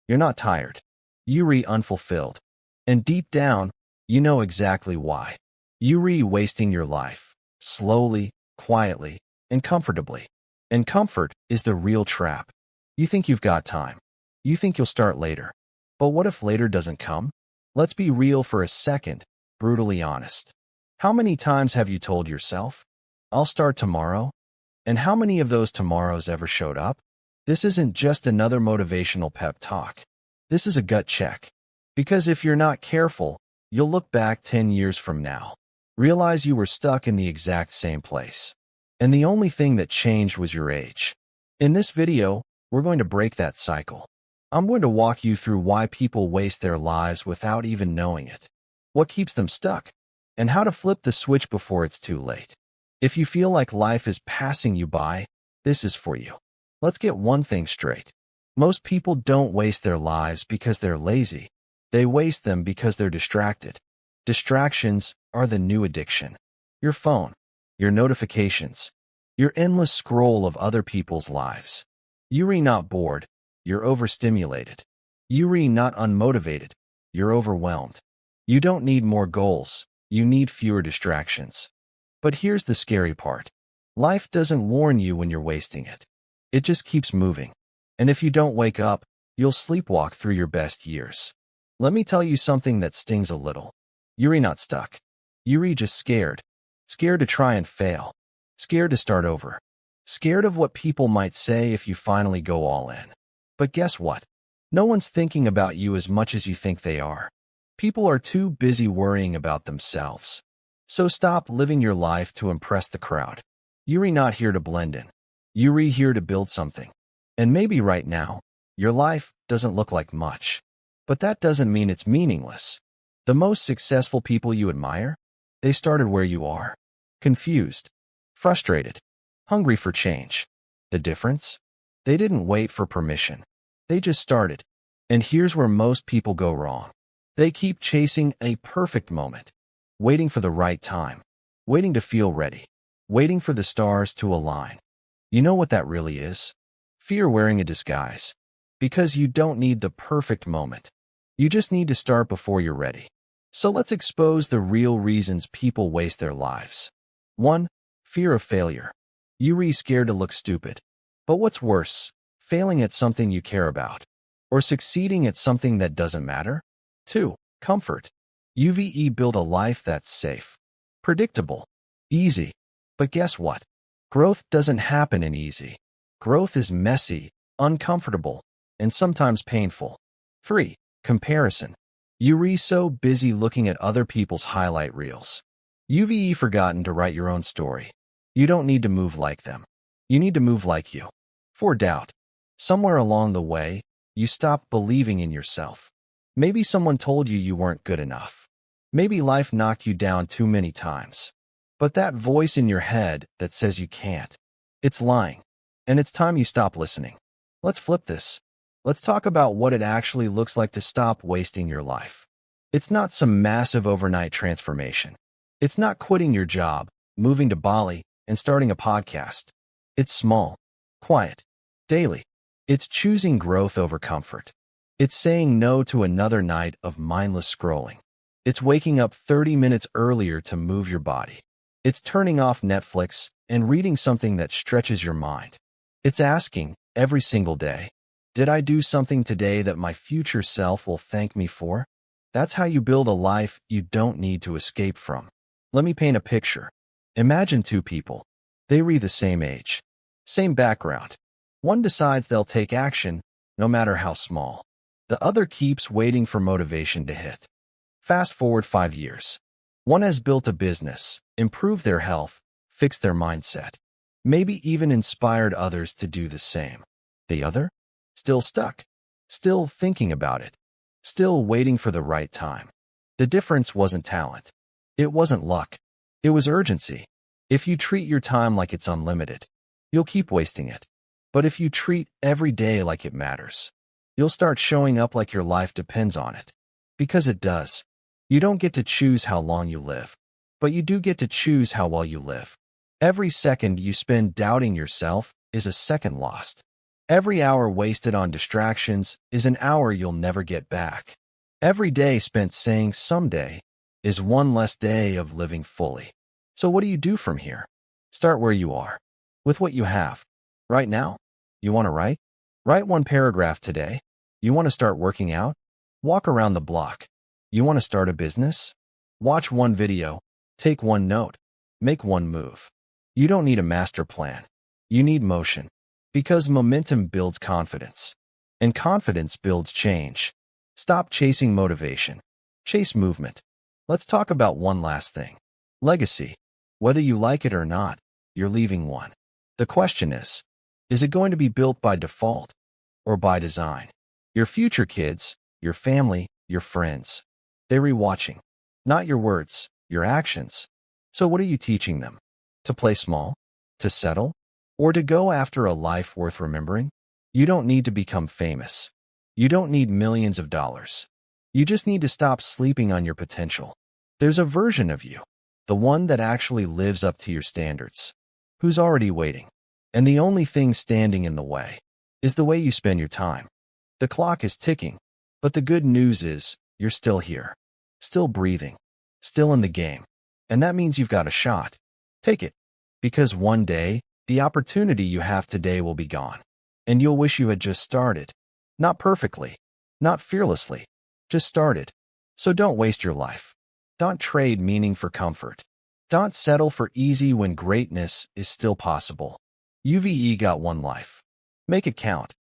You're not tired. You're unfulfilled. And deep down, you know exactly why. You're wasting your life. Slowly, quietly, and comfortably. And comfort is the real trap. You think you've got time. You think you'll start later. But what if later doesn't come? Let's be real for a second, brutally honest. How many times have you told yourself, I'll start tomorrow? And how many of those tomorrows ever showed up? This isn't just another motivational pep talk. This is a gut check. Because if you're not careful, you'll look back 10 years from now, realize you were stuck in the exact same place. And the only thing that changed was your age. In this video, we're going to break that cycle. I'm going to walk you through why people waste their lives without even knowing it, what keeps them stuck, and how to flip the switch before it's too late. If you feel like life is passing you by, this is for you. Let's get one thing straight. Most people don't waste their lives because they're lazy. They waste them because they're distracted. Distractions are the new addiction. Your phone, your notifications, your endless scroll of other people's lives. You're not bored, you're overstimulated. You're not unmotivated, you're overwhelmed. You don't need more goals, you need fewer distractions. But here's the scary part. Life doesn't warn you when you're wasting it. It just keeps moving. And if you don't wake up, you'll sleepwalk through your best years. Let me tell you something that stings a little. You're not stuck. You're just scared. Scared to try and fail. Scared to start over. Scared of what people might say if you finally go all in. But guess what? No one's thinking about you as much as you think they are. People are too busy worrying about themselves. So stop living your life to impress the crowd. You're not here to blend in. You're here to build something. And maybe right now, your life doesn't look like much. But that doesn't mean it's meaningless. The most successful people you admire, they started where you are. Confused, frustrated, hungry for change. The difference? They didn't wait for permission. They just started. And here's where most people go wrong. They keep chasing a perfect moment, waiting for the right time, waiting to feel ready, waiting for the stars to align. You know what that really is? Fear wearing a disguise. Because you don't need the perfect moment. You just need to start before you're ready. So let's expose the real reasons people waste their lives. 1. Fear of failure. You're scared to look stupid. But what's worse, failing at something you care about, or succeeding at something that doesn't matter? 2. Comfort. You've built a life that's safe, predictable, easy. But guess what? Growth doesn't happen in easy. Growth is messy, uncomfortable, and sometimes painful. 3. Comparison. You're so busy looking at other people's highlight reels. You've forgotten to write your own story. You don't need to move like them. You need to move like you. 4. Doubt. Somewhere along the way, you stopped believing in yourself. Maybe someone told you you weren't good enough. Maybe life knocked you down too many times. But that voice in your head that says you can't, it's lying. And it's time you stop listening. Let's flip this. Let's talk about what it actually looks like to stop wasting your life. It's not some massive overnight transformation. It's not quitting your job, moving to Bali, and starting a podcast. It's small, quiet, daily. It's choosing growth over comfort. It's saying no to another night of mindless scrolling. It's waking up 30 minutes earlier to move your body. It's turning off Netflix and reading something that stretches your mind. It's asking, every single day, did I do something today that my future self will thank me for? That's how you build a life you don't need to escape from. Let me paint a picture. Imagine two people. They read the same age, same background. One decides they'll take action, no matter how small. The other keeps waiting for motivation to hit. Fast forward 5 years. One has built a business, improved their health, fixed their mindset, maybe even inspired others to do the same. The other? Still stuck, still thinking about it, still waiting for the right time. The difference wasn't talent. It wasn't luck. It was urgency. If you treat your time like it's unlimited, you'll keep wasting it. But if you treat every day like it matters, you'll start showing up like your life depends on it. Because it does. You don't get to choose how long you live, but you do get to choose how well you live. Every second you spend doubting yourself is a second lost. Every hour wasted on distractions is an hour you'll never get back. Every day spent saying someday is one less day of living fully. So what do you do from here? Start where you are, with what you have. Right now, you want to write? Write one paragraph today. You want to start working out? Walk around the block. You want to start a business? Watch one video, take one note, make one move. You don't need a master plan. You need motion. Because momentum builds confidence, and confidence builds change. Stop chasing motivation. Chase movement. Let's talk about one last thing. Legacy. Whether you like it or not, you're leaving one. The question is it going to be built by default or by design? Your future kids, your family, your friends, they're rewatching. Not your words, your actions. So what are you teaching them? To play small? To settle? Or to go after a life worth remembering? You don't need to become famous. You don't need millions of dollars. You just need to stop sleeping on your potential. There's a version of you, the one that actually lives up to your standards, who's already waiting. And the only thing standing in the way is the way you spend your time. The clock is ticking, but the good news is you're still here, still breathing, still in the game. And that means you've got a shot. Take it, because one day, the opportunity you have today will be gone, and you'll wish you had just started. Not perfectly, not fearlessly, just started. So don't waste your life. Don't trade meaning for comfort. Don't settle for easy when greatness is still possible. You've got one life. Make it count.